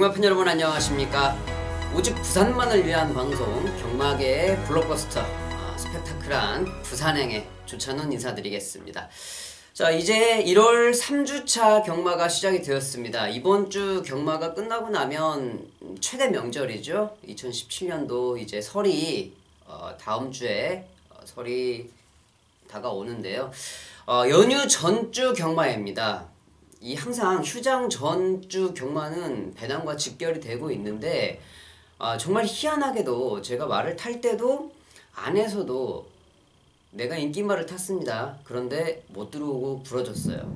경마팬 여러분 안녕하십니까. 오직 부산만을 위한 방송 경마계의 블록버스터 스펙타클한 부산행의 조찬훈 인사드리겠습니다. 자, 이제 1월 3주차 경마가 시작이 되었습니다. 이번 주 경마가 끝나고 나면 최대 명절이죠. 2017년도 이제 설이 다음 주에 설이 다가오는데요. 연휴 전주 경마입니다. 이 항상 휴장 전주 경마는 배당과 직결이 되고 있는데 정말 희한하게도 제가 말을 탈 때도 안에서도 내가 인기말을 탔습니다. 그런데 못 들어오고 부러졌어요.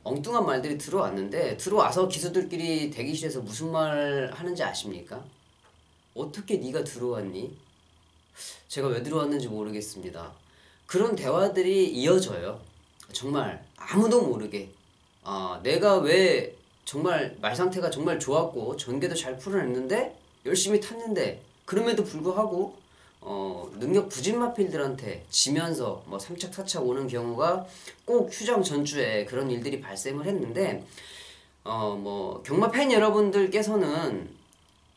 엉뚱한 말들이 들어왔는데 들어와서 기수들끼리 대기실에서 무슨 말 하는지 아십니까? 어떻게 네가 들어왔니? 제가 왜 들어왔는지 모르겠습니다. 그런 대화들이 이어져요. 정말 아무도 모르게. 내가 왜 정말 말 상태가 정말 좋았고 전개도 잘 풀어냈는데 열심히 탔는데 그럼에도 불구하고 능력 부진 마필들한테 지면서 뭐 3착 4착 오는 경우가 꼭 휴장 전주에 그런 일들이 발생을 했는데 뭐 경마 팬 여러분들께서는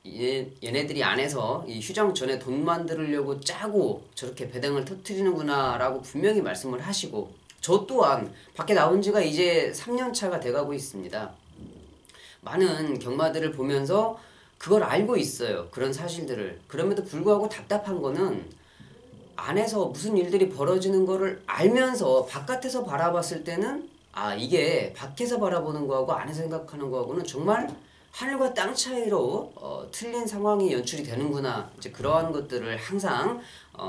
얘네들이 안에서 이 휴장 전에 돈 만들려고 짜고 저렇게 배당을 터뜨리는구나 라고 분명히 말씀을 하시고 저 또한 밖에 나온 지가 이제 3년차가 돼가고 있습니다. 많은 경마들을 보면서 그걸 알고 있어요. 그런 사실들을. 그럼에도 불구하고 답답한 거는 안에서 무슨 일들이 벌어지는 거를 알면서 바깥에서 바라봤을 때는 이게 밖에서 바라보는 거하고 안에서 생각하는 거하고는 정말 하늘과 땅 차이로 틀린 상황이 연출이 되는구나. 이제 그러한 것들을 항상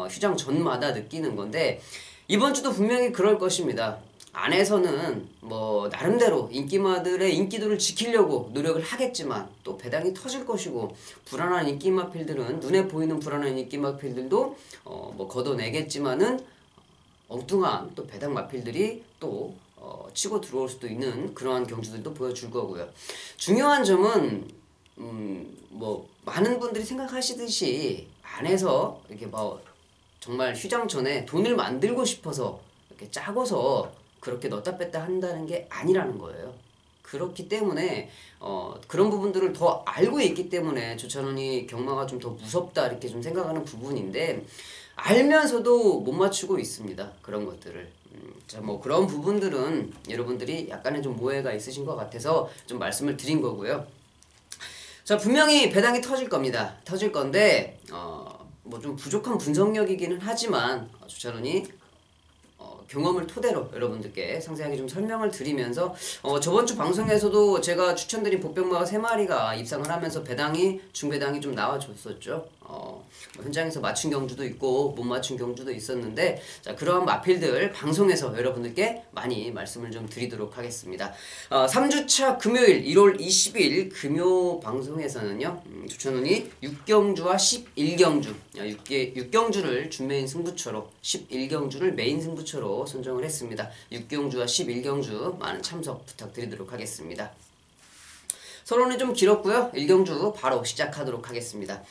휴장 전마다 느끼는 건데 이번 주도 분명히 그럴 것입니다. 안에서는 뭐 나름대로 인기마들의 인기도를 지키려고 노력을 하겠지만 또 배당이 터질 것이고 불안한 인기마필들은 눈에 보이는 불안한 인기마필들도 뭐 걷어내겠지만은 엉뚱한 또 배당 마필들이 또 치고 들어올 수도 있는 그러한 경주들도 보여줄 거고요. 중요한 점은 뭐 많은 분들이 생각하시듯이 안에서 이렇게 뭐 정말 휴장 전에 돈을 만들고 싶어서 이렇게 짜고서 그렇게 넣었다 뺐다 한다는 게 아니라는 거예요. 그렇기 때문에 그런 부분들을 더 알고 있기 때문에 조찬훈이 경마가 좀 더 무섭다 이렇게 좀 생각하는 부분인데 알면서도 못 맞추고 있습니다. 그런 것들을. 자, 뭐 그런 부분들은 여러분들이 약간의 좀 오해가 있으신 것 같아서 좀 말씀을 드린 거고요. 자, 분명히 배당이 터질 겁니다. 터질 건데 뭐 좀 부족한 분석력이기는 하지만 조찬훈이 경험을 토대로 여러분들께 상세하게 좀 설명을 드리면서 저번 주 방송에서도 제가 추천드린 복병마가 3마리가 입상을 하면서 중배당이 좀 나와줬었죠. 뭐 현장에서 맞춘 경주도 있고 못 맞춘 경주도 있었는데 자, 그러한 마필들 방송에서 여러분들께 많이 말씀을 좀 드리도록 하겠습니다. 3주차 금요일 1월 20일 금요 방송에서는요 조찬훈이 6경주와 11경주 6경주를 준메인 승부처로 11경주를 메인 승부처로 선정을 했습니다. 6경주와 11경주 많은 참석 부탁드리도록 하겠습니다. 서론이 좀 길었고요. 1경주 바로 시작하도록 하겠습니다.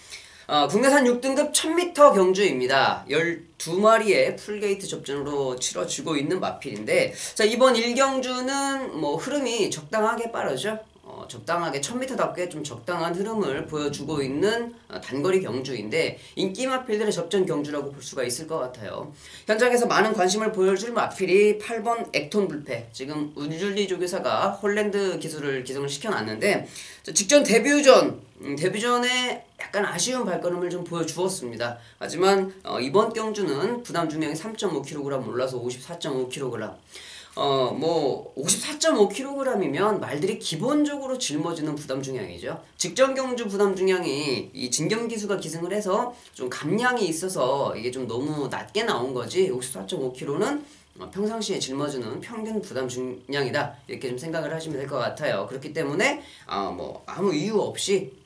국내산 6등급 1000m 경주입니다. 12마리의 풀게이트 접전으로 치러지고 있는 마필인데 자, 이번 1경주는 뭐 흐름이 적당하게 빠르죠. 적당하게 1000m답게 좀 적당한 흐름을 보여주고 있는 단거리 경주인데 인기 마필들의 접전 경주라고 볼 수가 있을 것 같아요. 현장에서 많은 관심을 보여줄 마필이 8번 액톤 불패. 지금 울줄리 조교사가 홀랜드 기술을 기성을 시켜놨는데 직전 데뷔전에 약간 아쉬운 발걸음을 좀 보여주었습니다. 하지만 이번 경주는 부담 중량이 3.5kg 올라서 54.5kg. 뭐 54.5kg이면 말들이 기본적으로 짊어지는 부담 중량이죠. 직전 경주 부담 중량이 이 진경기수가 기승을 해서 좀 감량이 있어서 이게 좀 너무 낮게 나온 거지 54.5kg는 평상시에 짊어지는 평균 부담 중량이다 이렇게 좀 생각을 하시면 될 것 같아요. 그렇기 때문에 뭐 아무 이유 없이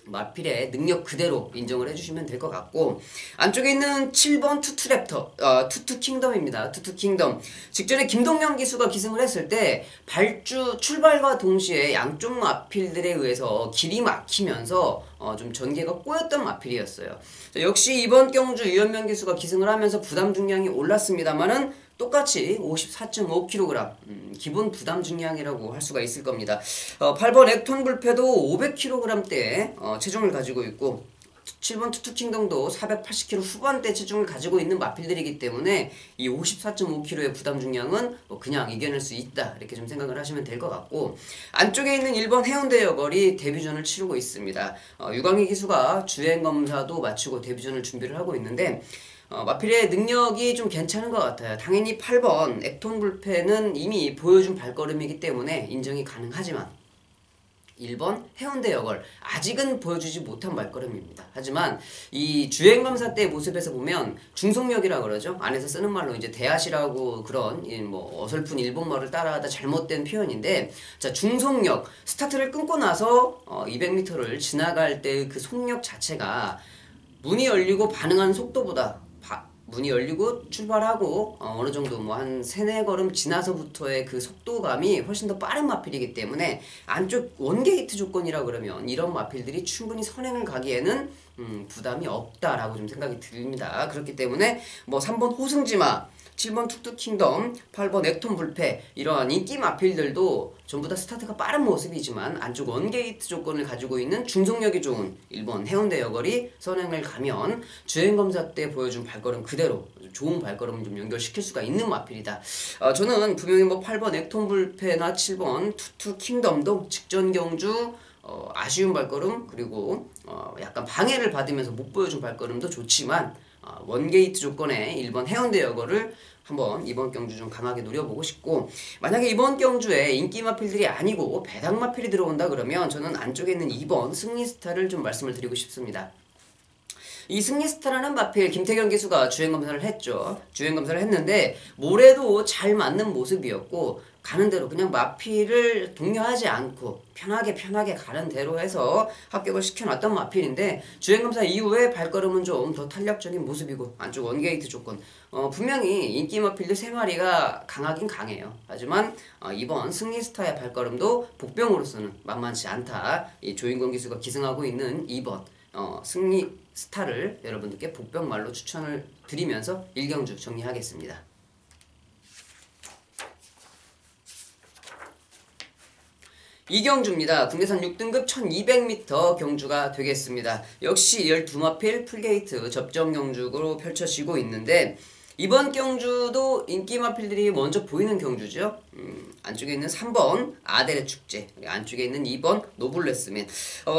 마필의 능력 그대로 인정을 해주시면 될 것 같고 안쪽에 있는 7번 투투랩터 투투킹덤입니다. 투투킹덤 직전에 김동영 기수가 기승을 했을 때 발주 출발과 동시에 양쪽 마필들에 의해서 길이 막히면서 좀 전개가 꼬였던 마필이었어요. 역시 이번 경주 유현명 기수가 기승을 하면서 부담 중량이 올랐습니다만은 똑같이 54.5kg, 기본 부담 중량이라고 할 수가 있을 겁니다. 8번 액톤 불패도 500kg대 체중을 가지고 있고 7번 투투킹덤도 480kg 후반대 체중을 가지고 있는 마필들이기 때문에 이 54.5kg의 부담 중량은 그냥 이겨낼 수 있다 이렇게 좀 생각을 하시면 될 것 같고, 안쪽에 있는 1번 해운대 여걸이 데뷔전을 치르고 있습니다. 유광희 기수가 주행검사도 마치고 데뷔전을 준비를 하고 있는데 마필의 능력이 좀 괜찮은 것 같아요. 당연히 8번 액톤 불패는 이미 보여준 발걸음이기 때문에 인정이 가능하지만 1번 해운대 여걸 아직은 보여주지 못한 발걸음입니다. 하지만 이 주행검사 때 모습에서 보면 중속력이라 그러죠. 안에서 쓰는 말로 이제 대앗이라고 그런 뭐 어설픈 일본말을 따라하다 잘못된 표현인데, 자, 중속력, 스타트를 끊고 나서 200m를 지나갈 때 그 속력 자체가 문이 열리고 반응하는 속도보다 문이 열리고 출발하고 어느 정도 뭐 한 3-4걸음 지나서부터의 그 속도감이 훨씬 더 빠른 마필이기 때문에 안쪽 원게이트 조건이라 그러면 이런 마필들이 충분히 선행을 가기에는 부담이 없다라고 좀 생각이 듭니다. 그렇기 때문에 뭐 3번 호승지마, 7번 툭툭킹덤, 8번 액톤 불패 이러한 인기 마필들도 전부 다 스타트가 빠른 모습이지만 안쪽 원게이트 조건을 가지고 있는 중속력이 좋은 1번 해운대 여걸이 선행을 가면 주행검사 때 보여준 발걸음 그대로 좋은 발걸음을 좀 연결시킬 수가 있는 마필이다. 저는 분명히 뭐 8번 액톤 불패나 7번 투투킹덤도 직전 경주 아쉬운 발걸음 그리고 약간 방해를 받으면서 못 보여준 발걸음도 좋지만 원게이트 조건의 1번 해운대 여걸을 한번 이번 경주 좀 강하게 노려보고 싶고, 만약에 이번 경주에 인기 마필들이 아니고 배당 마필이 들어온다 그러면 저는 안쪽에 있는 2번 승리스타를 좀 말씀을 드리고 싶습니다. 이 승리스타라는 마필 김태경 기수가 주행검사를 했죠. 주행검사를 했는데 모래도 잘 맞는 모습이었고 가는 대로 그냥 마필을 독려하지 않고 편하게 가는 대로 해서 합격을 시켜놨던 마필인데, 주행검사 이후에 발걸음은 좀 더 탄력적인 모습이고 안쪽 원게이트 조건 분명히 인기 마필들 3마리가 강하긴 강해요. 하지만 이번 승리스타의 발걸음도 복병으로서는 만만치 않다. 이 조인권 기수가 기승하고 있는 2번 승리 스타를 여러분들께 복병말로 추천을 드리면서 1경주 정리하겠습니다. 이경주입니다. 국내산 6등급 1200m 경주가 되겠습니다. 역시 12마필 풀게이트 접전 경주로 펼쳐지고 있는데 이번 경주도 인기 마필들이 먼저 보이는 경주죠. 안쪽에 있는 3번 아데레 축제, 안쪽에 있는 2번 노블레스맨.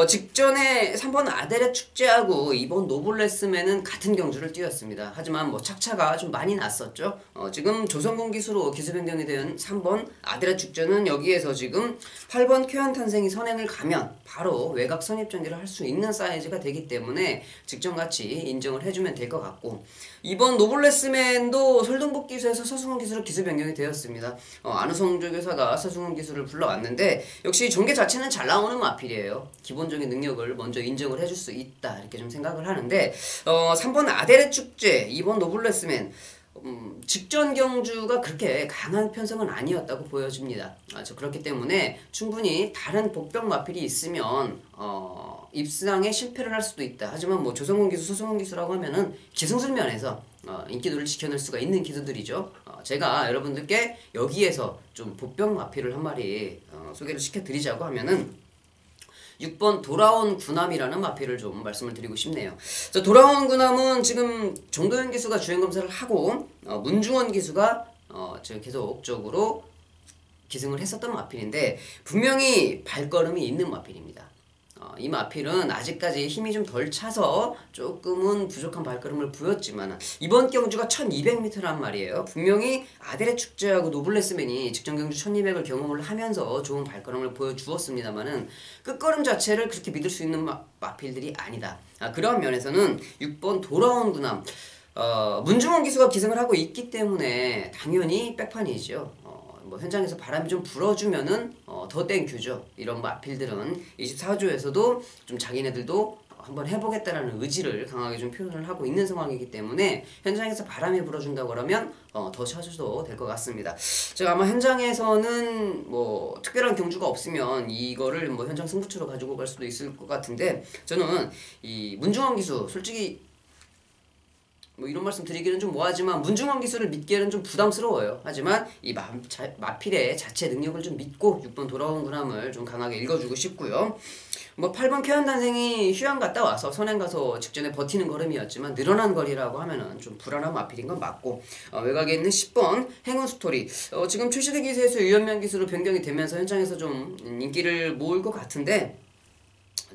직전에 3번 아데레 축제하고 2번 노블레스맨은 같은 경주를 뛰었습니다. 하지만 뭐 착차가 좀 많이 났었죠. 지금 조선공 기수로 기수 변경이 된 3번 아데레 축제는 여기에서 지금 8번 쾌한 탄생이 선행을 가면 바로 외곽 선입 전개를 할 수 있는 사이즈가 되기 때문에 직전같이 인정을 해주면 될 것 같고, 2번 노블레스맨도 설동복 기수에서 서승훈 기수로 기수 변경이 되었습니다. 안우성 조교사가 서승훈 기수를 불러왔는데 역시 전개 자체는 잘 나오는 마필이에요. 기본적인 능력을 먼저 인정을 해줄 수 있다 이렇게 좀 생각을 하는데 3번 아데레 축제, 2번 노블레스맨 직전 경주가 그렇게 강한 편성은 아니었다고 보여집니다. 그렇기 때문에 충분히 다른 복병 마필이 있으면 입상에 실패를 할 수도 있다. 하지만 뭐 조성훈 기수, 서성훈 기수라고 하면은 기승술 면에서 인기도를 지켜낼 수가 있는 기수들이죠. 제가 여러분들께 여기에서 좀 복병 마필을 한 마리 소개를 시켜드리자고 하면은 6번 돌아온 군함이라는 마필을 좀 말씀을 드리고 싶네요. 자, 돌아온 군함은 지금 정도현 기수가 주행검사를 하고 문중원 기수가 지금 계속적으로 기승을 했었던 마필인데 분명히 발걸음이 있는 마필입니다. 이 마필은 아직까지 힘이 좀 덜 차서 조금은 부족한 발걸음을 보였지만 이번 경주가 1200m란 말이에요. 분명히 아데레 축제하고 노블레스맨이 직전 경주 1200을 경험을 하면서 좋은 발걸음을 보여주었습니다만은 끝걸음 자체를 그렇게 믿을 수 있는 마필들이 아니다. 그런 면에서는 6번 돌아온 군함 문중원 기수가 기승을 하고 있기 때문에 당연히 백판이죠. 뭐 현장에서 바람이 좀 불어주면은 더 땡큐죠. 이런 마필들은 24조에서도 좀 자기네들도 한번 해보겠다라는 의지를 강하게 좀 표현을 하고 있는 상황이기 때문에 현장에서 바람이 불어준다고 그러면 더 쳐줘도 될 것 같습니다. 제가 아마 현장에서는 뭐 특별한 경주가 없으면 이거를 뭐 현장 승부처로 가지고 갈 수도 있을 것 같은데 저는 이 문중원 기수 솔직히 뭐 이런 말씀 드리기는 좀 뭐하지만 문중원 기수를 믿기에는 좀 부담스러워요. 하지만 이 마필의 자체 능력을 좀 믿고 6번 돌아온 그람을 좀 강하게 읽어주고 싶고요. 뭐 8번 캐현단생이 휴양 갔다 와서 선행 가서 직전에 버티는 걸음이었지만 늘어난 거리라고 하면은 좀 불안한 마필인 건 맞고, 외곽에 있는 10번 행운 스토리, 지금 출시대 기수에서 유연명 기수로 변경이 되면서 현장에서 좀 인기를 모을 것 같은데,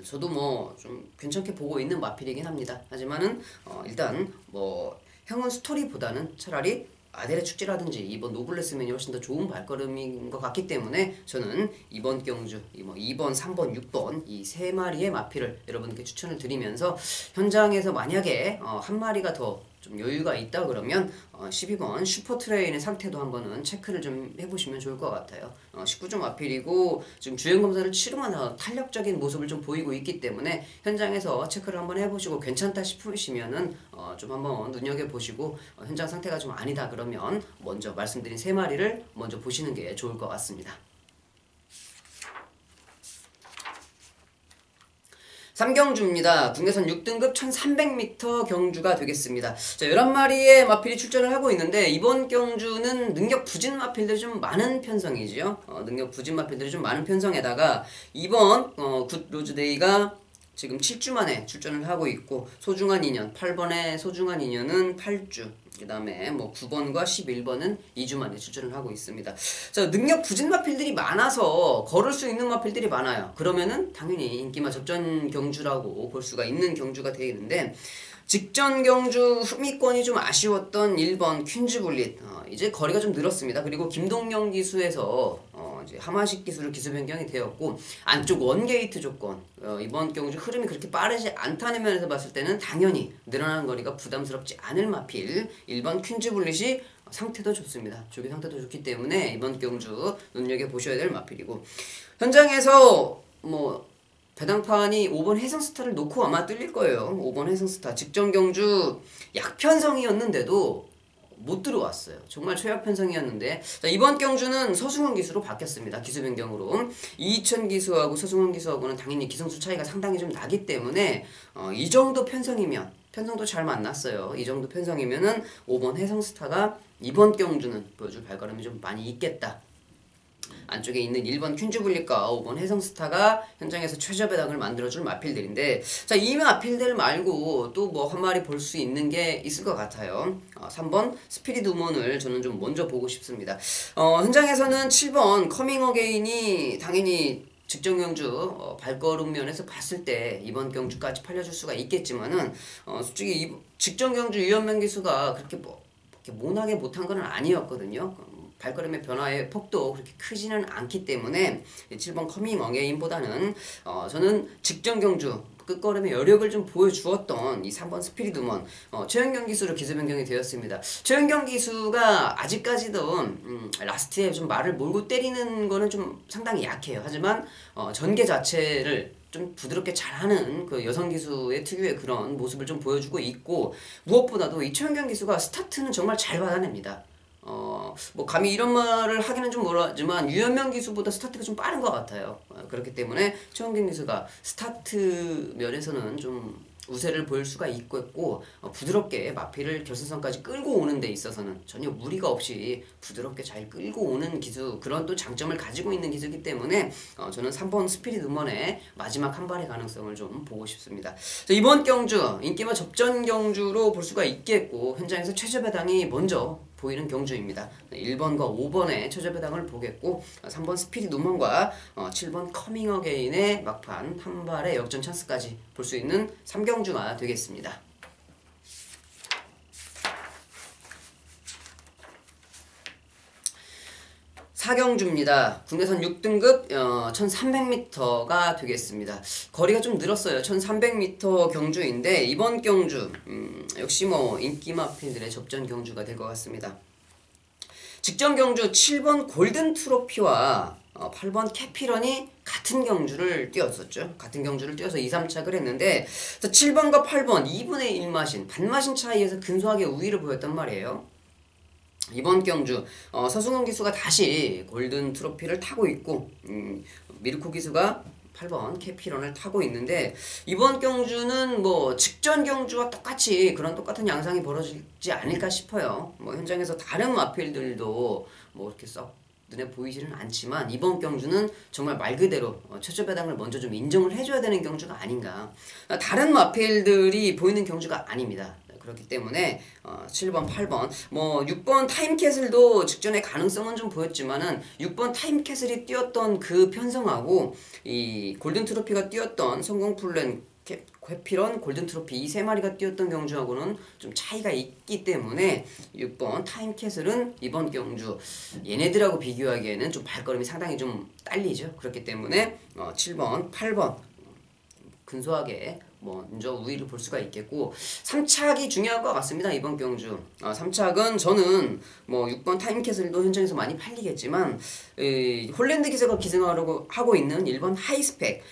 저도 뭐 좀 괜찮게 보고 있는 마필이긴 합니다. 하지만은 일단 뭐 행운 스토리보다는 차라리 아델의 축제라든지 이번 노블레스맨이 훨씬 더 좋은 발걸음인 것 같기 때문에 저는 이번 경주, 2번, 3번, 6번 이 세 마리의 마필을 여러분께 추천을 드리면서, 현장에서 만약에 한 마리가 더 좀 여유가 있다 그러면 12번 슈퍼트레인의 상태도 한번은 체크를 좀 해보시면 좋을 것 같아요. 19점 마필이고 지금 주행검사를 치르면서 탄력적인 모습을 좀 보이고 있기 때문에 현장에서 체크를 한번 해보시고 괜찮다 싶으시면은 좀 한번 눈여겨보시고, 현장 상태가 좀 아니다 그러면 먼저 말씀드린 세 마리를 먼저 보시는 게 좋을 것 같습니다. 3경주입니다. 국내선 6등급 1300m 경주가 되겠습니다. 자, 11마리의 마필이 출전을 하고 있는데, 이번 경주는 능력 부진 마필들이 좀 많은 편성이죠. 능력 부진 마필들이 좀 많은 편성에다가 이번 굿 로즈데이가 지금 7주 만에 출전을 하고 있고, 소중한 인연 8번의 소중한 인연은 8주, 그 다음에 뭐 9번과 11번은 2주 만에 출전을 하고 있습니다. 자, 능력 부진 마필들이 많아서 걸을 수 있는 마필들이 많아요. 그러면은 당연히 인기마 접전 경주라고 볼 수가 있는 경주가 되겠는데, 직전 경주 흠위권이 좀 아쉬웠던 1번 퀸즈블릿, 이제 거리가 좀 늘었습니다. 그리고 김동영 기수에서 이제 하마식 기수로 기수 변경이 되었고, 안쪽 원게이트 조건, 이번 경주 흐름이 그렇게 빠르지 않다는 면에서 봤을 때는 당연히 늘어나는 거리가 부담스럽지 않을 마필 1번 퀸즈블릿이 상태도 좋습니다. 조기 상태도 좋기 때문에 이번 경주 눈여겨보셔야 될 마필이고, 현장에서 뭐 배당판이 5번 해성스타를 놓고 아마 뚫릴 거예요. 5번 해성스타 직전 경주 약편성이었는데도 못 들어왔어요. 정말 최약편성이었는데, 자, 이번 경주는 서승원 기수로 바뀌었습니다. 기수 변경으로. 이천 기수하고 서승원 기수하고는 당연히 기성수 차이가 상당히 좀 나기 때문에 이 정도 편성이면, 편성도 잘 만났어요. 이 정도 편성이면은 5번 해성스타가 이번 경주는 보여줄 발걸음이 좀 많이 있겠다. 안쪽에 있는 1번 퀸즈블릿과 5번 해성스타가 현장에서 최저 배당을 만들어줄 마필들인데, 자, 이 마필들 말고 또 뭐 한 마리 볼 수 있는 게 있을 것 같아요. 3번 스피릿 우먼을 저는 좀 먼저 보고 싶습니다. 현장에서는 7번 커밍 어게인이 당연히 직전 경주 발걸음 면에서 봤을 때 이번 경주까지 팔려줄 수가 있겠지만은, 솔직히 직전 경주 유연명 기수가 그렇게 뭐 이렇게 모나게 못한 건 아니었거든요. 발걸음의 변화의 폭도 그렇게 크지는 않기 때문에 7번 커밍 어게인보다는 저는 직전 경주 끝걸음의 여력을 좀 보여주었던 이 3번 스피릿 우먼, 최현경 기수로 기수 변경이 되었습니다. 최현경 기수가 아직까지도 라스트에 좀 말을 몰고 때리는 거는 좀 상당히 약해요. 하지만 전개 자체를 좀 부드럽게 잘하는 그 여성 기수의 특유의 그런 모습을 좀 보여주고 있고, 무엇보다도 이 최현경 기수가 스타트는 정말 잘 받아냅니다. 뭐 감히 이런 말을 하기는 좀 뭐라지만 유연명 기수보다 스타트가 좀 빠른 것 같아요. 그렇기 때문에 최원경 기수가 스타트 면에서는 좀 우세를 보일 수가 있고, 부드럽게 마필을 결승선까지 끌고 오는 데 있어서는 전혀 무리가 없이 부드럽게 잘 끌고 오는 기수, 그런 또 장점을 가지고 있는 기수이기 때문에 저는 3번 스피릿 우먼의 마지막 한 발의 가능성을 좀 보고 싶습니다. 자, 이번 경주 인기마 접전 경주로 볼 수가 있겠고, 현장에서 최저 배당이 먼저 보이는 경주입니다. 1번과 5번의 최저 배당을 보겠고, 3번 스피릿 우먼과 7번 커밍 어게인의 막판 한 발의 역전 찬스까지 볼 수 있는 3경주가 되겠습니다. 4경주입니다. 국내선 6등급 1300m가 되겠습니다. 거리가 좀 늘었어요. 1300m 경주인데, 이번 경주 역시 뭐 인기 마필들의 접전 경주가 될 것 같습니다. 직전 경주 7번 골든 트로피와 8번 캐피런이 같은 경주를 뛰었었죠. 같은 경주를 뛰어서 2, 3착을 했는데, 7번과 8번 2분의 1마신, 반마신 차이에서 근소하게 우위를 보였단 말이에요. 이번 경주 서승원 기수가 다시 골든 트로피를 타고 있고, 미르코 기수가 8번 캐피런을 타고 있는데 이번 경주는 뭐 직전 경주와 똑같이 그런 똑같은 양상이 벌어지지 않을까 싶어요. 뭐 현장에서 다른 마필들도 뭐 이렇게 썩 눈에 보이지는 않지만 이번 경주는 정말 말 그대로 최저 배당을 먼저 좀 인정을 해줘야 되는 경주가 아닌가. 다른 마필들이 보이는 경주가 아닙니다. 그렇기 때문에 7번, 8번, 뭐 6번 타임캐슬도 직전에 가능성은 좀 보였지만은 6번 타임캐슬이 뛰었던 그 편성하고 이 골든트로피가 뛰었던 성공플랜, 회피런, 골든트로피 이 세 마리가 뛰었던 경주하고는 좀 차이가 있기 때문에 6번 타임캐슬은 이번 경주 얘네들하고 비교하기에는 좀 발걸음이 상당히 좀 딸리죠. 그렇기 때문에 7번, 8번 근소하게 먼저 우위를 볼 수가 있겠고 3착이 중요한 것 같습니다. 이번 경주 3착은 저는 뭐 6번 타임캐슬도 현장에서 많이 팔리겠지만 홀랜드 기사가 기승하려고 하고 있는 1번 하이스펙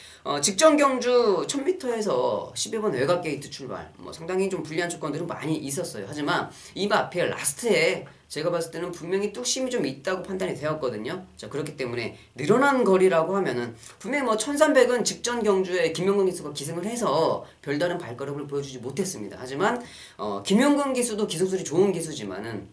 직전 경주 1000m에서 12번 외곽 게이트 출발 뭐 상당히 좀 불리한 조건들은 많이 있었어요. 하지만 이 마필 라스트에 제가 봤을 때는 분명히 뚝심이 좀 있다고 판단이 되었거든요. 자, 그렇기 때문에 늘어난 거리라고 하면은 분명히 뭐 1300은 직전 경주에 김영근 기수가 기승을 해서 별다른 발걸음을 보여주지 못했습니다. 하지만 김영근 기수도 기승술이 좋은 기수지만은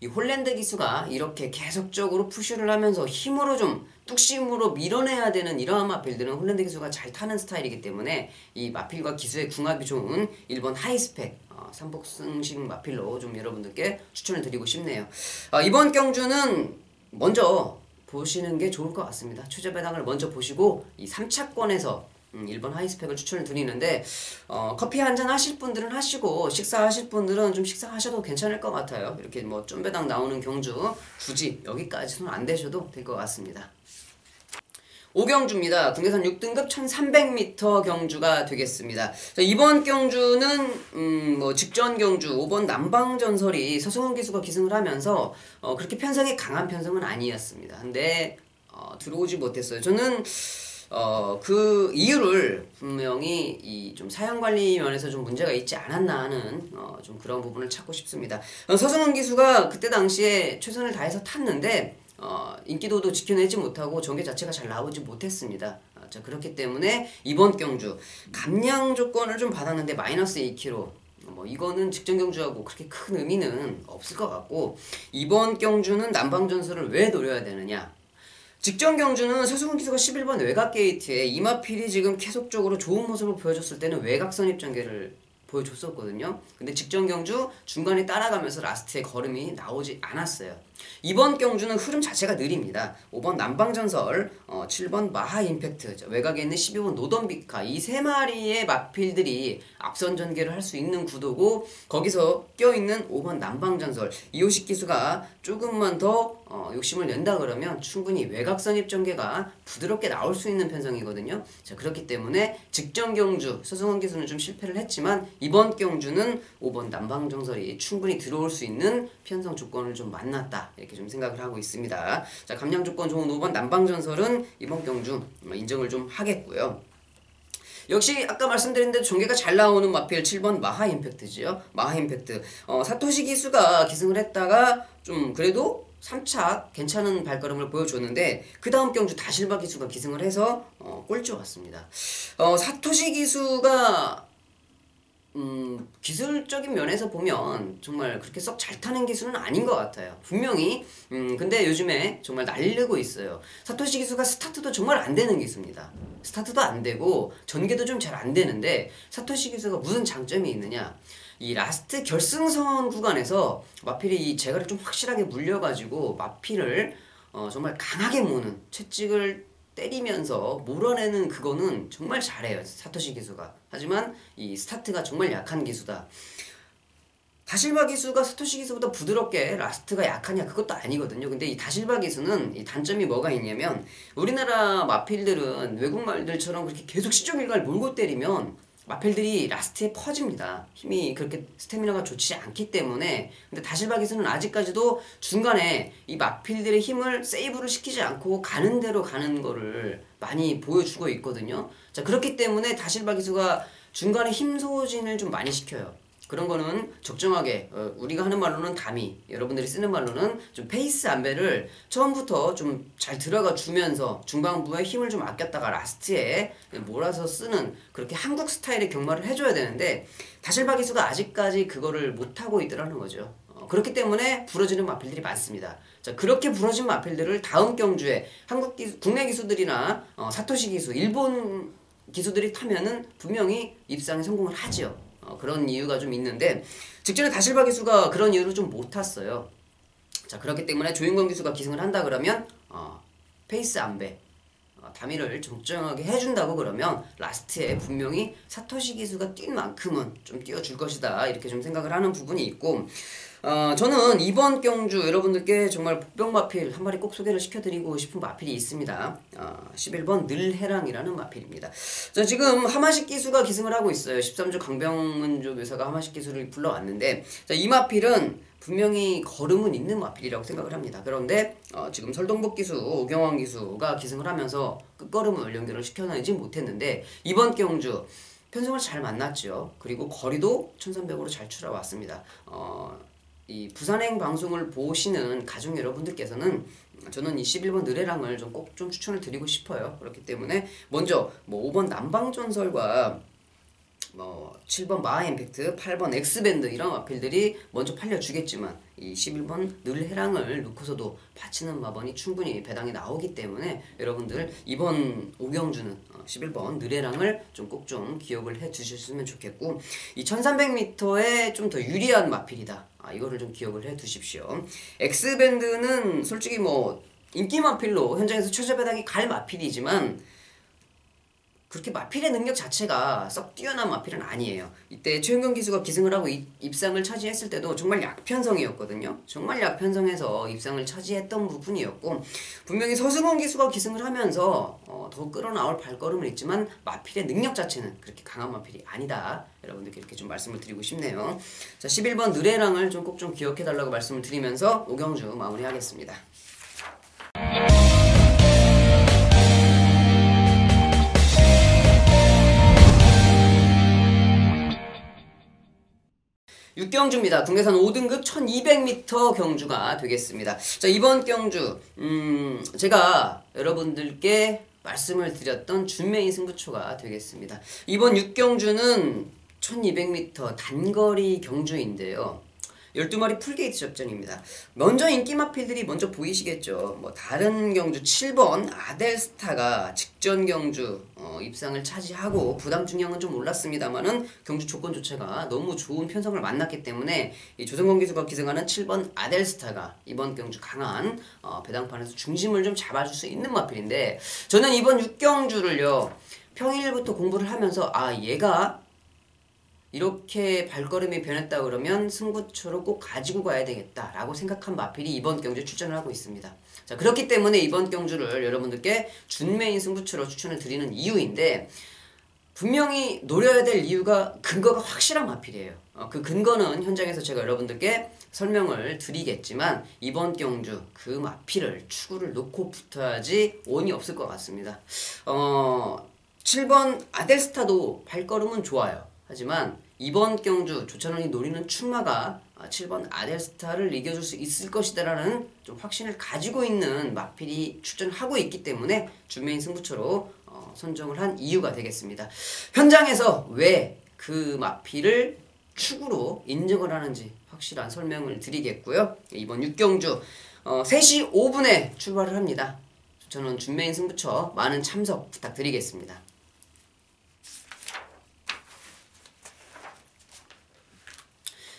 이 홀랜드 기수가 이렇게 계속적으로 푸시를 하면서 힘으로 좀 뚝심으로 밀어내야 되는 이러한 마필들은 홀랜드 기수가 잘 타는 스타일이기 때문에 이 마필과 기수의 궁합이 좋은 1번 하이스펙 삼복승식 마필로 좀 여러분들께 추천을 드리고 싶네요. 이번 경주는 먼저 보시는 게 좋을 것 같습니다. 최저 배당을 먼저 보시고 이 3차권에서 1번 하이스펙을 추천을 드리는데 커피 한잔 하실 분들은 하시고 식사하실 분들은 좀 식사하셔도 괜찮을 것 같아요. 이렇게 뭐 좀 배당 나오는 경주 굳이 여기까지 손 안 대셔도 될 것 같습니다. 5경주입니다. 국내선 6등급 1300m 경주가 되겠습니다. 자, 이번 경주는 뭐 직전 경주 5번 남방전설이 서승훈 기수가 기승을 하면서 그렇게 편성이 강한 편성은 아니었습니다. 근데 들어오지 못했어요. 저는 그 이유를 분명히 이 좀 사양관리 면에서 좀 문제가 있지 않았나 하는 좀 그런 부분을 찾고 싶습니다. 서승훈 기수가 그때 당시에 최선을 다해서 탔는데 인기도도 지켜내지 못하고 전개 자체가 잘 나오지 못했습니다. 자, 그렇기 때문에 이번 경주 감량 조건을 좀 받았는데 마이너스 2kg 뭐 이거는 직전 경주하고 그렇게 큰 의미는 없을 것 같고 이번 경주는 남방전설을 왜 노려야 되느냐. 직전 경주는 서승훈 기수가 11번 외곽 게이트에 이마필이 지금 계속적으로 좋은 모습을 보여줬을 때는 외곽 선입 전개를 보여줬었거든요. 근데 직전 경주 중간에 따라가면서 라스트에 걸음이 나오지 않았어요. 이번 경주는 흐름 자체가 느립니다. 5번 남방전설, 7번 마하임팩트, 외곽에 있는 12번 노던비카 이 세 마리의 마필들이 앞선 전개를 할 수 있는 구도고 거기서 껴있는 5번 남방전설 이호식 기수가 조금만 더 욕심을 낸다 그러면 충분히 외곽 선입 전개가 부드럽게 나올 수 있는 편성이거든요. 자, 그렇기 때문에 직전 경주 서승훈 기수는 좀 실패를 했지만 이번 경주는 5번 남방전설이 충분히 들어올 수 있는 편성 조건을 좀 만났다 이렇게 좀 생각을 하고 있습니다. 자, 감량 조건 좋은 5번 남방전설은 이번 경주 인정을 좀 하겠고요. 역시 아까 말씀드린 대로 전개가 잘 나오는 마필 7번 마하임팩트지요. 마하임팩트 사토시 기수가 기승을 했다가 좀 그래도 3차 괜찮은 발걸음을 보여줬는데 그 다음 경주 다실바 기수가 기승을 해서 꼴찌 왔습니다. 사토시 기수가 기술적인 면에서 보면 정말 그렇게 썩 잘 타는 기수는 아닌 것 같아요. 분명히 근데 요즘에 정말 날리고 있어요. 사토시 기수가 스타트도 정말 안 되는 기수입니다. 스타트도 안 되고 전개도 좀 잘 안 되는데 사토시 기수가 무슨 장점이 있느냐, 이 라스트 결승선 구간에서 마필이 이 제가를 좀 확실하게 물려가지고 마필을 정말 강하게 모는 채찍을 때리면서 몰아내는 그거는 정말 잘해요, 사토시 기수가. 하지만 이 스타트가 정말 약한 기수다. 다실바 기수가 사토시 기수보다 부드럽게 라스트가 약하냐, 그것도 아니거든요. 근데 이 다실바 기수는 이 단점이 뭐가 있냐면 우리나라 마필들은 외국 말들처럼 그렇게 계속 시종일관 몰고 때리면 마필들이 라스트에 퍼집니다. 힘이 그렇게 스태미나가 좋지 않기 때문에. 근데 다실바 기수는 아직까지도 중간에 이 마필들의 힘을 세이브를 시키지 않고 가는 대로 가는 거를 많이 보여주고 있거든요. 자, 그렇기 때문에 다실바 기수가 중간에 힘 소진을 좀 많이 시켜요. 그런 거는 적정하게 우리가 하는 말로는 다미, 여러분들이 쓰는 말로는 좀 페이스 안배를 처음부터 좀 잘 들어가 주면서 중반부에 힘을 좀 아꼈다가 라스트에 몰아서 쓰는 그렇게 한국 스타일의 경마를 해줘야 되는데 다실바 기수가 아직까지 그거를 못하고 있더라는 거죠. 그렇기 때문에 부러지는 마필들이 많습니다. 자, 그렇게 부러진 마필들을 다음 경주에 한국 기수, 국내 기수들이나 사토시 기수, 일본 기수들이 타면은 분명히 입상에 성공을 하죠. 그런 이유가 좀 있는데 직전에 다실바 기수가 그런 이유로 좀 못 탔어요. 자, 그렇기 때문에 조인권 기수가 기승을 한다 그러면 페이스 안배 다미를 적정하게 해준다고 그러면 라스트에 분명히 사토시 기수가 뛴 만큼은 좀 뛰어줄 것이다 이렇게 좀 생각을 하는 부분이 있고 저는 이번 경주 여러분들께 정말 복병마필 한 마리 꼭 소개를 시켜드리고 싶은 마필이 있습니다. 11번 늘해랑이라는 마필입니다. 자, 지금 하마식 기수가 기승을 하고 있어요. 13조 강병은조 묘사가 하마식 기수를 불러왔는데 자, 이 마필은 분명히 걸음은 있는 마필이라고 생각을 합니다. 그런데 지금 설동복 기수, 오경환 기수가 기승을 하면서 끝걸음을 연결을 시켜내지 못했는데 이번 경주 편성을 잘 만났죠. 그리고 거리도 1300으로 잘 출하왔습니다. 이 부산행 방송을 보시는 가족 여러분들께서는 저는 이 11번 느레랑을 좀 꼭 좀 추천을 드리고 싶어요. 그렇기 때문에 먼저 5번 남방전설과 7번 마하임팩트, 8번 엑스밴드 이런 마필들이 먼저 팔려주겠지만 이 11번 늘해랑을 놓고서도 바치는 마번이 충분히 배당이 나오기 때문에 여러분들 이번 오경주는 11번 늘해랑을 좀 꼭 좀 기억을 해 주셨으면 좋겠고 이 1300m에 좀 더 유리한 마필이다. 이거를 좀 기억을 해 두십시오. 엑스밴드는 솔직히 인기 마필로 현장에서 최저 배당이 갈 마필이지만 그렇게 마필의 능력 자체가 썩 뛰어난 마필은 아니에요. 이때 최은경 기수가 기승을 하고 입상을 차지했을 때도 정말 약편성이었거든요. 정말 약편성에서 입상을 차지했던 부분이었고 분명히 서승원 기수가 기승을 하면서 더 끌어나올 발걸음은 있지만 마필의 능력 자체는 그렇게 강한 마필이 아니다. 여러분들께 이렇게 좀 말씀을 드리고 싶네요. 자, 11번 느레랑을 좀 꼭 좀 기억해달라고 말씀을 드리면서 오경주 마무리하겠습니다. 6경주입니다. 국내산 5등급 1200m 경주가 되겠습니다. 자, 이번 경주 제가 여러분들께 말씀을 드렸던 준메인 승부처가 되겠습니다. 이번 6경주는 1200m 단거리 경주인데요. 12마리 풀게이트 접전입니다. 먼저 인기 마필들이 먼저 보이시겠죠. 다른 경주 7번 아델스타가 직전 경주 입상을 차지하고 부담 중량은 좀 올랐습니다만은 경주 조건 자체가 너무 좋은 편성을 만났기 때문에 이 조성권 기수가 기승하는 7번 아델스타가 이번 경주 강한 배당판에서 중심을 좀 잡아줄 수 있는 마필인데 저는 이번 6경주를요 평일부터 공부를 하면서 얘가 이렇게 발걸음이 변했다 그러면 승부처로 꼭 가지고 가야 되겠다 라고 생각한 마필이 이번 경주에 출전을 하고 있습니다. 자, 그렇기 때문에 이번 경주를 여러분들께 준메인 승부처로 추천을 드리는 이유인데 분명히 노려야 될 이유가 근거가 확실한 마필이에요. 그 근거는 현장에서 제가 여러분들께 설명을 드리겠지만 이번 경주 그 마필을 추구를 놓고 붙어야지 온이 없을 것 같습니다. 7번 아델스타도 발걸음은 좋아요. 하지만 이번 경주 조찬원이 노리는 출마가 7번 아델스타를 이겨줄 수 있을 것이다 라는 좀 확신을 가지고 있는 마필이 출전하고 있기 때문에 준메인 승부처로 선정을 한 이유가 되겠습니다. 현장에서 왜 그 마필을 축으로 인정을 하는지 확실한 설명을 드리겠고요. 이번 6경주 3시 5분에 출발을 합니다. 저는 준메인 승부처 많은 참석 부탁드리겠습니다.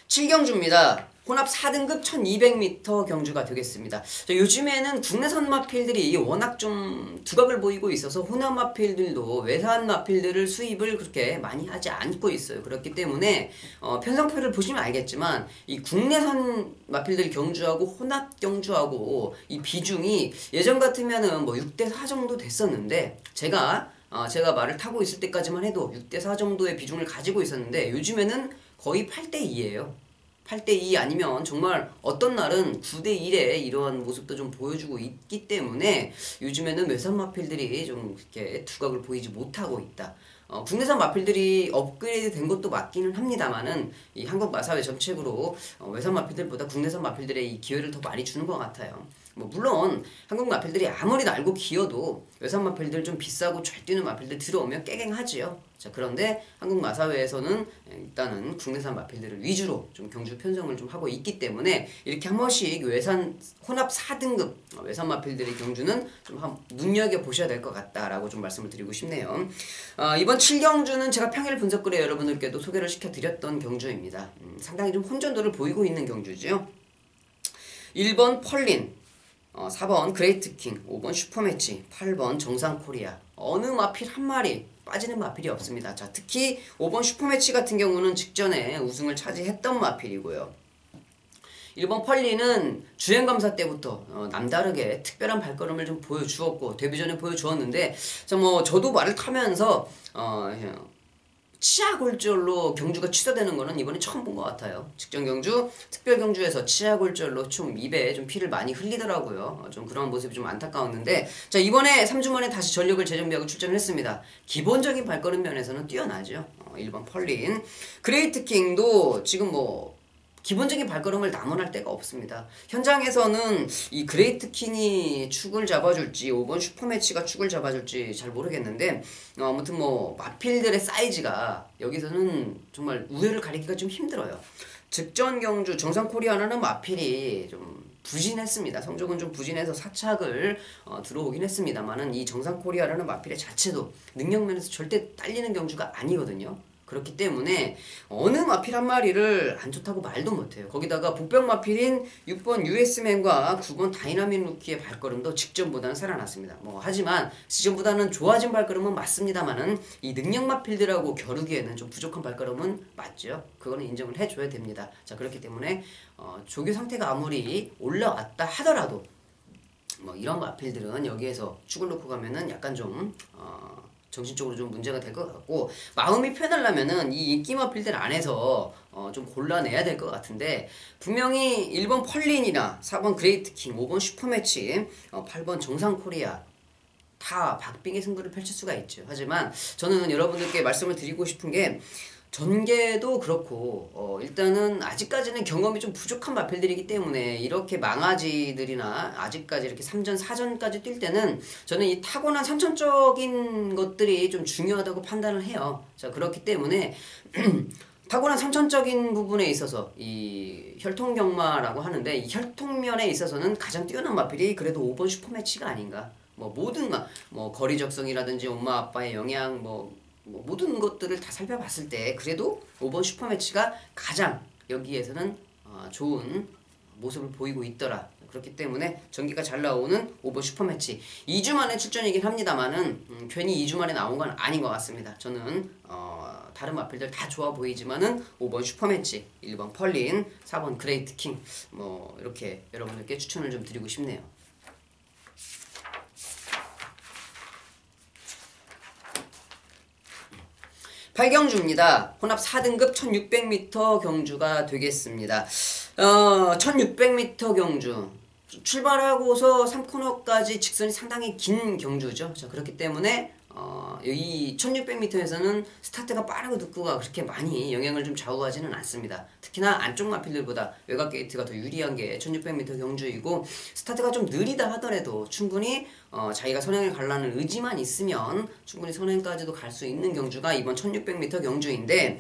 7경주입니다. 혼합 4등급 1200m 경주가 되겠습니다. 요즘에는 국내산 마필들이 워낙 좀 두각을 보이고 있어서 혼합 마필들도 외산 마필들을 수입을 그렇게 많이 하지 않고 있어요. 그렇기 때문에 편성표를 보시면 알겠지만 이 국내산 마필들 경주하고 혼합 경주하고 이 비중이 예전 같으면은 6대4 정도 됐었는데 제가 말을 타고 있을 때까지만 해도 6대4 정도의 비중을 가지고 있었는데 요즘에는 거의 8대2예요. 8대2 아니면 정말 어떤 날은 9대1의 이러한 모습도 좀 보여주고 있기 때문에 요즘에는 외산 마필들이 좀 이렇게 두각을 보이지 못하고 있다. 국내산 마필들이 업그레이드 된 것도 맞기는 합니다만은 이 한국 마사회 정책으로 외산 마필들보다 국내산 마필들의 이 기회를 더 많이 주는 것 같아요. 뭐 물론 한국 마필들이 아무리 날고 기어도 외산 마필들 좀 비싸고 잘 뛰는 마필들 들어오면 깨갱하지요. 자, 그런데 한국 마사회에서는 일단은 국내산 마필들을 위주로 좀 경주 편성을 좀 하고 있기 때문에 이렇게 한 번씩 외산 혼합 4등급 외산 마필들의 경주는 좀 눈여겨 보셔야 될 것 같다라고 좀 말씀을 드리고 싶네요. 이번 7경주는 제가 평일 분석글에 여러분들께도 소개를 시켜드렸던 경주입니다. 상당히 좀 혼전도를 보이고 있는 경주죠. 1번 펄린, 4번 그레이트킹, 5번 슈퍼매치, 8번 정상코리아. 어느 마필 한 마리 빠지는 마필이 없습니다. 자, 특히 5번 슈퍼매치 같은 경우는 직전에 우승을 차지했던 마필이고요. 1번 펄리는 주행감사 때부터 남다르게 특별한 발걸음을 좀 보여주었고 데뷔전에 보여주었는데 저도 말을 타면서 치아 골절로 경주가 취소되는 거는 이번에 처음 본 것 같아요. 직전 경주, 특별 경주에서 치아 골절로 좀 입에 좀 피를 많이 흘리더라고요. 좀 그런 모습이 좀 안타까웠는데, 자, 이번에 3주 만에 다시 전력을 재정비하고 출전을 했습니다. 기본적인 발걸음 면에서는 뛰어나죠. 1번 펄린. 그레이트 킹도 지금 기본적인 발걸음을 남원할 데가 없습니다. 현장에서는 이 그레이트 킹이 축을 잡아줄지 5번 슈퍼매치가 축을 잡아줄지 잘 모르겠는데 아무튼 마필들의 사이즈가 여기서는 정말 우열을 가리기가 좀 힘들어요. 직전 경주 정상코리아는 마필이 좀 부진했습니다. 성적은 좀 부진해서 4착을 들어오긴 했습니다만은 이 정상코리아라는 마필의 자체도 능력면에서 절대 딸리는 경주가 아니거든요. 그렇기 때문에 어느 마필 한 마리를 안 좋다고 말도 못해요. 거기다가 복병 마필인 6번 US맨과 9번 다이나믹 루키의 발걸음도 직전보다는 살아났습니다. 하지만 시전보다는 좋아진 발걸음은 맞습니다만은 이 능력 마필들하고 겨루기에는 좀 부족한 발걸음은 맞죠. 그거는 인정을 해줘야 됩니다. 자, 그렇기 때문에 조교 상태가 아무리 올라왔다 하더라도 이런 마필들은 여기에서 축을 놓고 가면은 약간 좀 정신적으로 좀 문제가 될 것 같고 마음이 편하려면은 이 인기 마필들 안에서 좀 골라내야 될 것 같은데 분명히 1번 펄린이나 4번 그레이트킹, 5번 슈퍼매치, 8번 정상코리아 다 박빙의 승부를 펼칠 수가 있죠. 하지만 저는 여러분들께 말씀을 드리고 싶은 게 전개도 그렇고 일단은 아직까지는 경험이 좀 부족한 마필들이기 때문에 이렇게 망아지들이나 아직까지 이렇게 3전 4전까지 뛸 때는 저는 이 타고난 선천적인 것들이 좀 중요하다고 판단을 해요. 자, 그렇기 때문에 타고난 선천적인 부분에 있어서 이 혈통경마라고 하는데 이 혈통면에 있어서는 가장 뛰어난 마필이 그래도 5번 슈퍼매치가 아닌가. 모든 거리 적성이라든지 엄마 아빠의 영향 모든 것들을 다 살펴봤을 때 그래도 5번 슈퍼매치가 가장 여기에서는 좋은 모습을 보이고 있더라. 그렇기 때문에 전기가 잘 나오는 5번 슈퍼매치 2주 만에 출전이긴 합니다만은 괜히 2주 만에 나온 건 아닌 것 같습니다. 저는 다른 마필들 다 좋아 보이지만은 5번 슈퍼매치, 1번 펄린, 4번 그레이트킹 이렇게 여러분들께 추천을 좀 드리고 싶네요. 8경주입니다. 혼합 4등급 1600m 경주가 되겠습니다. 1600m 경주 출발하고서 3코너까지 직선이 상당히 긴 경주죠. 자, 그렇기 때문에 이 1600m에서는 스타트가 빠르고 늦고가 그렇게 많이 영향을 좀 좌우하지는 않습니다. 특히나 안쪽 마필들보다 외곽 게이트가 더 유리한 게 1600m 경주이고 스타트가 좀 느리다 하더라도 충분히 자기가 선행을 가려는 의지만 있으면 충분히 선행까지도 갈 수 있는 경주가 이번 1600m 경주인데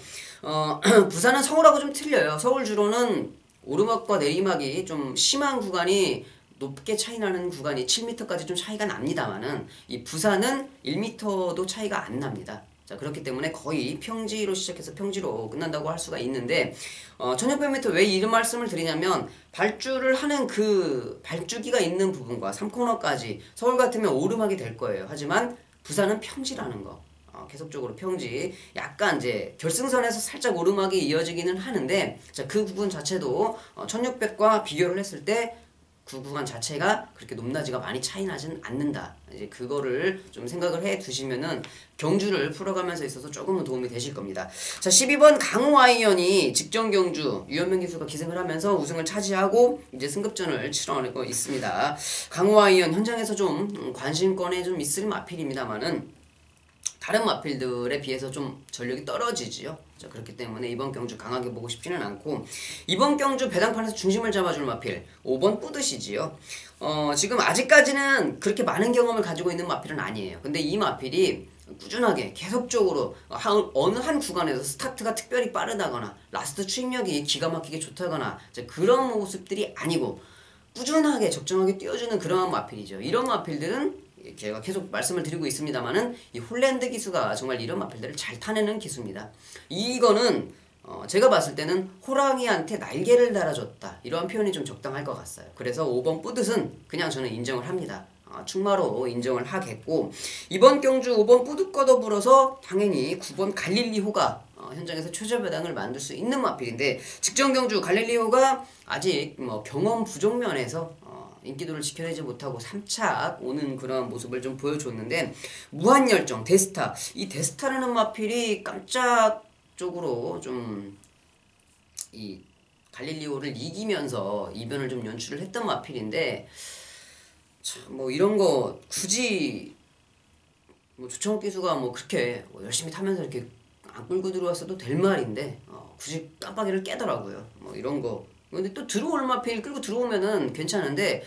부산은 서울하고 좀 틀려요. 서울 주로는 오르막과 내리막이 좀 심한 구간이 높게 차이 나는 구간이 7m까지 좀 차이가 납니다만은 이 부산은 1m도 차이가 안 납니다. 자, 그렇기 때문에 거의 평지로 시작해서 평지로 끝난다고 할 수가 있는데 1600m 왜 이런 말씀을 드리냐면 발주를 하는 그 발주기가 있는 부분과 3코너까지 서울 같으면 오르막이 될 거예요. 하지만 부산은 평지라는 거. 계속적으로 평지 약간 이제 결승선에서 살짝 오르막이 이어지기는 하는데 자, 그 부분 자체도 1600과 비교를 했을 때 그 구간 자체가 그렇게 높낮이가 많이 차이 나진 않는다. 이제 그거를 좀 생각을 해 두시면은 경주를 풀어가면서 있어서 조금은 도움이 되실 겁니다. 자, 12번 강호 아이언이 직전 경주 유현명 기수가 기승을 하면서 우승을 차지하고 이제 승급전을 치러내고 있습니다. 강호 아이언 현장에서 좀 관심권에 좀 있을 마필입니다만은 다른 마필들에 비해서 좀 전력이 떨어지지요. 자, 그렇기 때문에 이번 경주 강하게 보고 싶지는 않고, 이번 경주 배당판에서 중심을 잡아줄 마필 5번 뿌듯이지요. 지금 아직까지는 그렇게 많은 경험을 가지고 있는 마필은 아니에요. 근데 이 마필이 꾸준하게 계속적으로 어느 한 구간에서 스타트가 특별히 빠르다거나 라스트 추임력이 기가 막히게 좋다거나 그런 모습들이 아니고 꾸준하게 적정하게 뛰어주는 그런 마필이죠. 이런 마필들은 제가 계속 말씀을 드리고 있습니다만은 이 홀랜드 기수가 정말 이런 마필들을 잘 타내는 기수입니다. 이거는 제가 봤을 때는 호랑이한테 날개를 달아줬다, 이러한 표현이 좀 적당할 것 같아요. 그래서 5번 뿌듯은 그냥 저는 인정을 합니다. 충마로 인정을 하겠고, 이번 경주 5번 뿌듯과 더불어서 당연히 9번 갈릴리호가 현장에서 최저배당을 만들 수 있는 마필인데, 직전 경주 갈릴리호가 아직 경험 부족 면에서 인기도를 지켜내지 못하고 3착 오는 그런 모습을 좀 보여줬는데, 무한열정 데스타, 이 데스타라는 마필이 깜짝적으로 좀 이 갈릴리오를 이기면서 이변을 좀 연출을 했던 마필인데, 참 뭐 이런 거 굳이 조청욱 기수가 그렇게 열심히 타면서 이렇게 안 끌고 들어왔어도 될 말인데 굳이 깜빡이를 깨더라고요. 이런 거. 근데 또 들어올 마필 끌고 들어오면은 괜찮은데,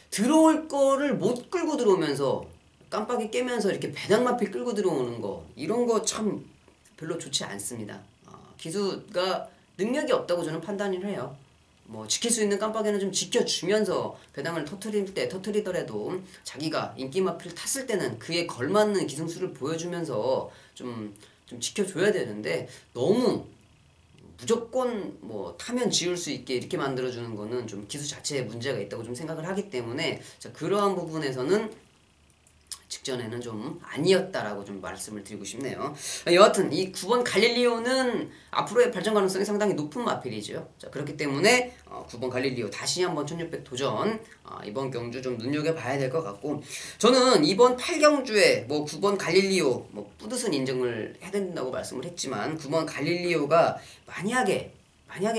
들어올 거를 못 끌고 들어오면서 깜빡이 깨면서 이렇게 배당 마필 끌고 들어오는 거, 이런 거 참 별로 좋지 않습니다. 기수가 능력이 없다고 저는 판단을 해요. 지킬 수 있는 깜빡이는 좀 지켜주면서 배당을 터트리더라도 자기가 인기 마필을 탔을 때는 그에 걸맞는 기승수를 보여주면서 좀 지켜줘야 되는데, 너무 무조건 타면 지을 수 있게 이렇게 만들어주는 거는 좀 기수 자체에 문제가 있다고 좀 생각을 하기 때문에, 그러한 부분에서는 직전에는 좀 아니었다라고 좀 말씀을 드리고 싶네요. 여하튼 이 9번 갈릴리오는 앞으로의 발전 가능성이 상당히 높은 마필이죠. 자, 그렇기 때문에 9번 갈릴리오 다시 한번 1600 도전, 이번 경주 좀 눈여겨봐야 될 것 같고, 저는 이번 8경주에 9번 갈릴리오 뿌듯은 인정을 해야 된다고 말씀을 했지만, 9번 갈릴리오가 만약에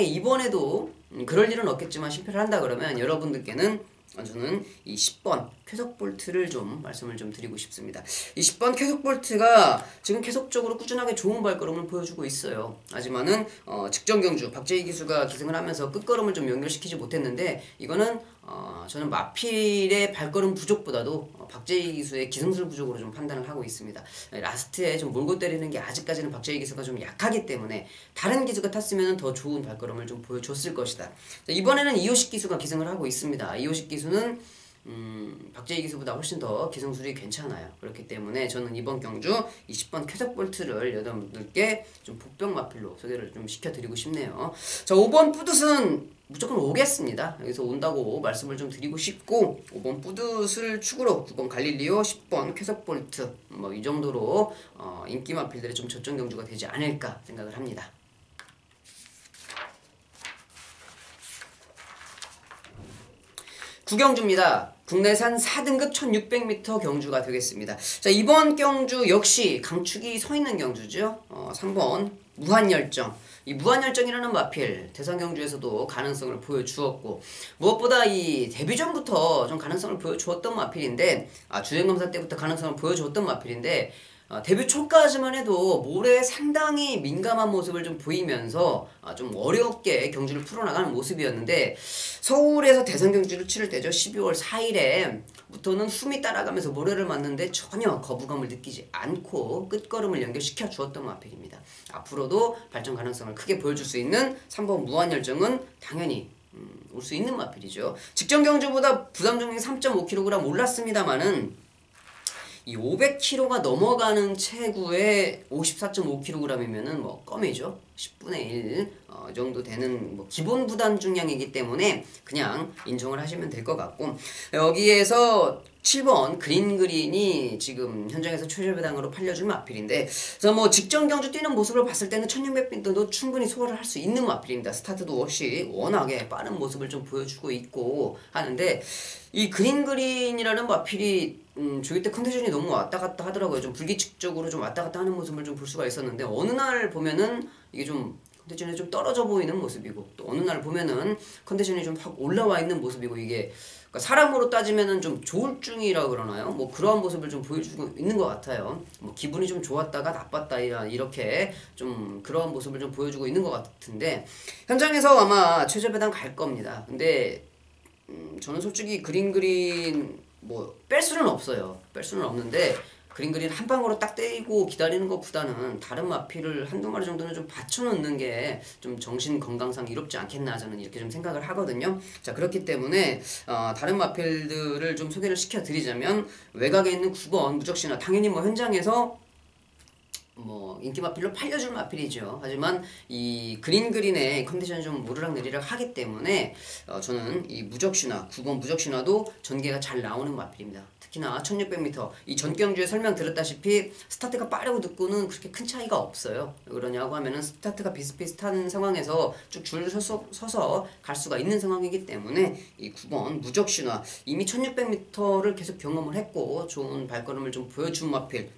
이번에도 그럴 일은 없겠지만 실패를 한다 그러면 여러분들께는 저는 이 10번 쾌속볼트를 좀 말씀을 좀 드리고 싶습니다. 이 10번 쾌속볼트가 지금 계속적으로 꾸준하게 좋은 발걸음을 보여주고 있어요. 하지만은 직전 경주 박재희 기수가 기승을 하면서 끝걸음을 좀 연결시키지 못했는데, 이거는 저는 마필의 발걸음 부족보다도 박재희 기수의 기승술 부족으로 좀 판단을 하고 있습니다. 라스트에 좀 몰고 때리는 게 아직까지는 박재희 기수가 좀 약하기 때문에 다른 기수가 탔으면 더 좋은 발걸음을 좀 보여줬을 것이다. 이번에는 이호식 기수가 기승을 하고 있습니다. 이호식 기수는 박재희 기수보다 훨씬 더 기승술이 괜찮아요. 그렇기 때문에 저는 이번 경주 20번 쾌적볼트를 여러분들께 좀 복병 마필로 소개를 좀 시켜드리고 싶네요. 자, 5번 뿌듯은 무조건 오겠습니다. 여기서 온다고 말씀을 좀 드리고 싶고, 5번 뿌듯을 축으로 9번 갈릴리오, 10번 쾌적볼트 이 정도로 인기 마필들의 좀 저점 경주가 되지 않을까 생각을 합니다. 구경주입니다. 국내산 4등급 1600m 경주가 되겠습니다. 자, 이번 경주 역시 강축이 서 있는 경주죠. 3번 무한열정. 이 무한열정이라는 마필 대선 경주에서도 가능성을 보여주었고, 무엇보다 이 데뷔전부터 좀 가능성을 보여주었던 마필인데, 주행검사 때부터 가능성을 보여주었던 마필인데, 데뷔 초까지만 해도 모래에 상당히 민감한 모습을 좀 보이면서 좀 어렵게 경주를 풀어나가는 모습이었는데, 서울에서 대선 경주를 치를 때죠. 12월 4일에부터는 숨이 따라가면서 모래를 맞는데 전혀 거부감을 느끼지 않고 끝걸음을 연결시켜 주었던 마필입니다. 앞으로도 발전 가능성을 크게 보여줄 수 있는 3번 무한열정은 당연히 올 수 있는 마필이죠. 직전 경주보다 부담 중량이 3.5kg 올랐습니다만은 이 500kg가 넘어가는 체구에 54.5kg이면은 껌이죠. 10분의 1 정도 되는 기본 부담 중량이기 때문에 그냥 인정을 하시면 될 것 같고, 여기에서 7번 그린이 지금 현장에서 최저배당으로 팔려줄 마필인데, 그래서 직전 경주 뛰는 모습을 봤을 때는 1600m도 충분히 소화를 할 수 있는 마필입니다. 스타트도 없이 워낙에 빠른 모습을 좀 보여주고 있고 하는데, 이 그린이라는 마필이 조기 때 컨디션이 너무 왔다 갔다 하더라고요. 좀 불규칙적으로 좀 왔다 갔다 하는 모습을 좀 볼 수가 있었는데, 어느 날 보면은 이게 좀 컨디션이 좀 떨어져 보이는 모습이고, 또 어느 날 보면은 컨디션이 좀 확 올라와 있는 모습이고, 이게 그러니까 사람으로 따지면은 좀 조울증이라고 그러나요? 뭐 그러한 모습을 좀 보여주고 있는 것 같아요. 뭐 기분이 좀 좋았다가 나빴다 이렇게 좀 그러한 모습을 좀 보여주고 있는 것 같은데, 현장에서 아마 최저 배당 갈 겁니다. 근데 저는 솔직히 그린 뭐 뺄 수는 없어요. 뺄 수는 없는데, 그린 한 방으로 딱 때리고 기다리는 것보다는 다른 마필을 한두 마리 정도는 좀 받쳐놓는 게 좀 정신 건강상 이롭지 않겠나, 저는 이렇게 좀 생각을 하거든요. 자, 그렇기 때문에 다른 마필들을 좀 소개를 시켜드리자면, 외곽에 있는 9번 무적신화, 당연히 뭐 현장에서 뭐 인기 마필로 팔려줄 마필이죠. 하지만 이 그린의 컨디션이 좀 오르락내리락 하기 때문에 저는 이 무적신화, 9번 무적신화도 전개가 잘 나오는 마필입니다. 특히나 1600m 이 전경주에 설명 드렸다시피 스타트가 빠르고 늦고는 그렇게 큰 차이가 없어요. 왜 그러냐고 하면은 스타트가 비슷비슷한 상황에서 쭉 줄 서서 갈 수가 있는 상황이기 때문에 이 9번 무적신화, 이미 1600m를 계속 경험을 했고 좋은 발걸음을 좀 보여준 마필,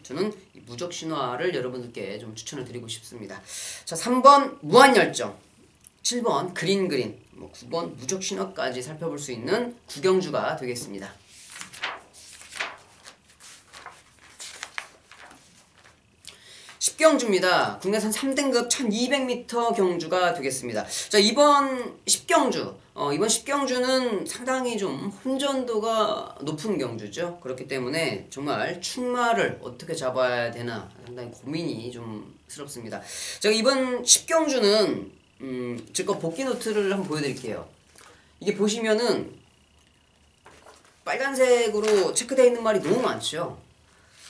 저는 이 무적신화를 여러분들께 좀 추천을 드리고 싶습니다. 자, 3번 무한열정, 7번 그린, 뭐 9번 무적신화까지 살펴볼 수 있는 구경주가 되겠습니다. 10경주입니다. 국내산 3등급 1200m 경주가 되겠습니다. 자, 이번 10경주는 상당히 좀 혼전도가 높은 경주죠. 그렇기 때문에 정말 충마를 어떻게 잡아야 되나 상당히 고민이 좀 스럽습니다. 제가 이번 10경주는 제거 복귀 노트를 한번 보여드릴게요. 이게 보시면은 빨간색으로 체크되어 있는 말이 너무 많죠.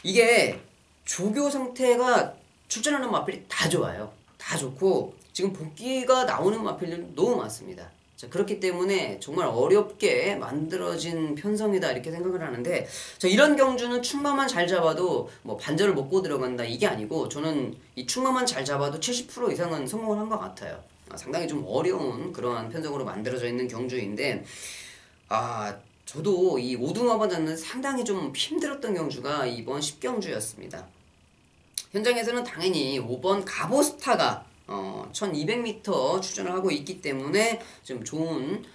이게 조교 상태가 출전하는 마필이 다 좋아요. 다 좋고 지금 복귀가 나오는 마필들이 너무 많습니다. 자, 그렇기 때문에 정말 어렵게 만들어진 편성이다 이렇게 생각을 하는데, 자, 이런 경주는 충마만 잘 잡아도 뭐 반절을 먹고 들어간다 이게 아니고, 저는 이 충마만 잘 잡아도 70% 이상은 성공을 한 것 같아요. 상당히 좀 어려운 그러한 편성으로 만들어져 있는 경주인데, 저도 이 5등어번 잡는 상당히 좀 힘들었던 경주가 이번 10경주였습니다. 현장에서는 당연히 5번 가보스타가 1200m 출전을 하고 있기 때문에 좀 좋은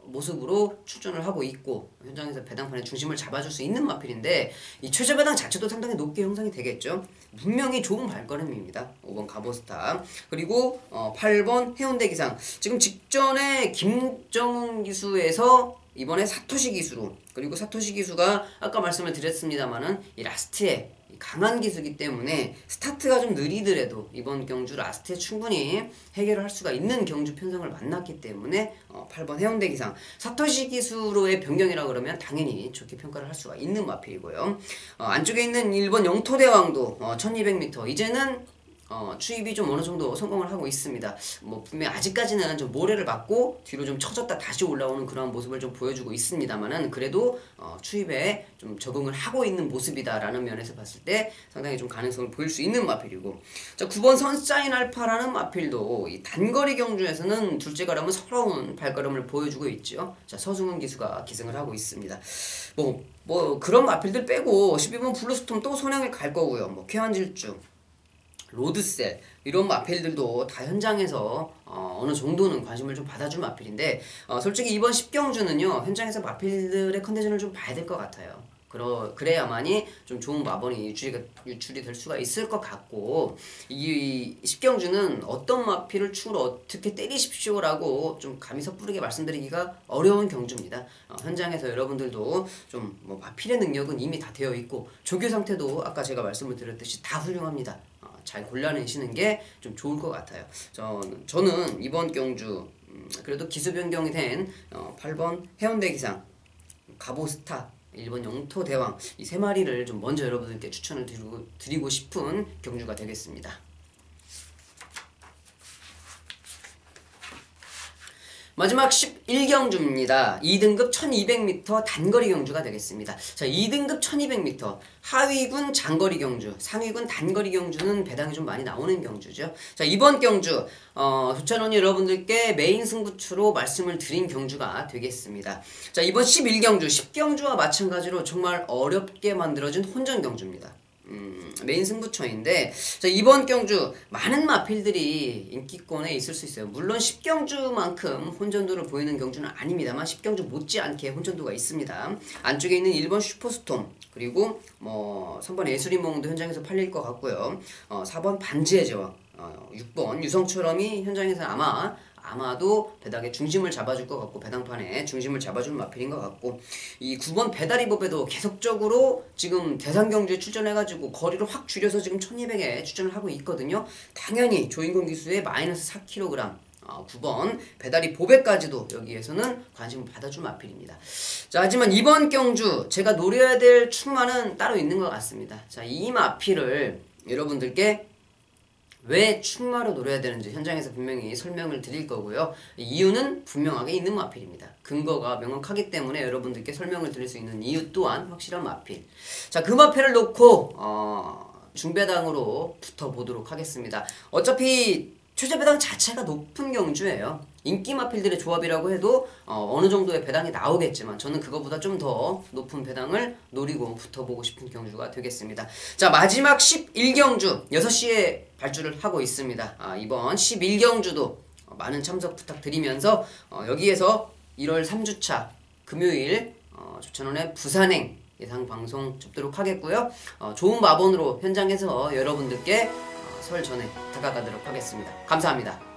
모습으로 출전을 하고 있고, 현장에서 배당판의 중심을 잡아줄 수 있는 마필인데, 이 최저 배당 자체도 상당히 높게 형성이 되겠죠. 분명히 좋은 발걸음입니다. 5번 가보스타, 그리고 8번 해운대 기상, 지금 직전에 김정은 기수에서 이번에 사토시 기수로, 그리고 사토시 기수가 아까 말씀을 드렸습니다만은 이 라스트에 강한 기수이기 때문에 스타트가 좀 느리더라도 이번 경주 라스트에 충분히 해결을 할 수가 있는 경주 편성을 만났기 때문에 8번 해운대 기상, 사토시 기수로의 변경이라 그러면 당연히 좋게 평가를 할 수가 있는 마필이고요. 안쪽에 있는 1번 영토대왕도 1200m, 이제는 추입이 좀 어느 정도 성공을 하고 있습니다. 뭐 분명 아직까지는 좀 모래를 맞고 뒤로 좀 처졌다 다시 올라오는 그런 모습을 좀 보여주고 있습니다만은, 그래도 추입에 좀 적응을 하고 있는 모습이다라는 면에서 봤을 때 상당히 좀 가능성을 보일 수 있는 마필이고, 자, 9번 선샤인 알파라는 마필도 이 단거리 경주에서는 둘째 가람은 서러운 발걸음을 보여주고 있죠. 자, 서승훈 기수가 기승을 하고 있습니다. 뭐 그런 마필들 빼고 12번 블루스톰 또 손양을 갈 거고요. 뭐 쾌한질주, 로드셀, 이런 마필들도 다 현장에서 어느 정도는 관심을 좀 받아줄 마필인데, 솔직히 이번 10경주는요 현장에서 마필들의 컨디션을 좀 봐야 될 것 같아요. 그래야만이 좀 좋은 마번이 유출이 될 수가 있을 것 같고, 이 10경주는 어떤 마필을 축으로 어떻게 때리십시오라고 좀 감히 섣부르게 말씀드리기가 어려운 경주입니다. 현장에서 여러분들도 좀 뭐 마필의 능력은 이미 다 되어 있고, 조교 상태도 아까 제가 말씀을 드렸듯이 다 훌륭합니다. 잘 골라내시는 게 좀 좋을 것 같아요. 저는 이번 경주 그래도 기수 변경이 된 8번 해운대 기상, 가보스타, 1번 영토대왕, 이 세 마리를 좀 먼저 여러분들께 추천을 드리고 싶은 경주가 되겠습니다. 마지막 11경주입니다. 2등급 1200m 단거리 경주가 되겠습니다. 자, 2등급 1200m 하위군 장거리 경주, 상위군 단거리 경주는 배당이 좀 많이 나오는 경주죠. 자, 이번 경주 조찬원이 여러분들께 메인 승부처로 말씀을 드린 경주가 되겠습니다. 자, 이번 11경주 10경주와 마찬가지로 정말 어렵게 만들어진 혼전 경주입니다. 메인 승부처인데, 자, 이번 경주 많은 마필들이 인기권에 있을 수 있어요. 물론 10경주만큼 혼전도를 보이는 경주는 아닙니다만 10경주 못지않게 혼전도가 있습니다. 안쪽에 있는 1번 슈퍼스톰, 그리고 뭐 3번 예술인몽도 현장에서 팔릴 것 같고요. 4번 반지의 제왕, 6번 유성처럼이 현장에서 아마도 배당의 중심을 잡아줄 것 같고, 배당판에 중심을 잡아줄 마필인 것 같고, 이 9번 배다리법에도 계속적으로 지금 대상경주에 출전해가지고 거리를 확 줄여서 지금 1200에 출전을 하고 있거든요. 당연히 조인공 기수의 마이너스 4kg 9번 배다리 보배까지도 여기에서는 관심을 받아줄 마필입니다. 자, 하지만 이번 경주 제가 노려야 될 출마는 따로 있는 것 같습니다. 자, 이 마필을 여러분들께 왜 출마로 노려야 되는지 현장에서 분명히 설명을 드릴 거고요. 이유는 분명하게 있는 마필입니다. 근거가 명확하기 때문에 여러분들께 설명을 드릴 수 있는 이유 또한 확실한 마필. 자, 그 마필을 놓고 중배당으로 붙어보도록 하겠습니다. 어차피 최저배당 자체가 높은 경주예요. 인기 마필들의 조합이라고 해도 어느 정도의 배당이 나오겠지만 저는 그거보다 좀 더 높은 배당을 노리고 붙어보고 싶은 경주가 되겠습니다. 자, 마지막 11경주 6시에 발주를 하고 있습니다. 이번 11경주도 많은 참석 부탁드리면서 여기에서 1월 3주차 금요일 조찬원의 부산행 예상 방송 접도록 하겠고요. 좋은 마본으로 현장에서 여러분들께 설 전에 다가가도록 하겠습니다. 감사합니다.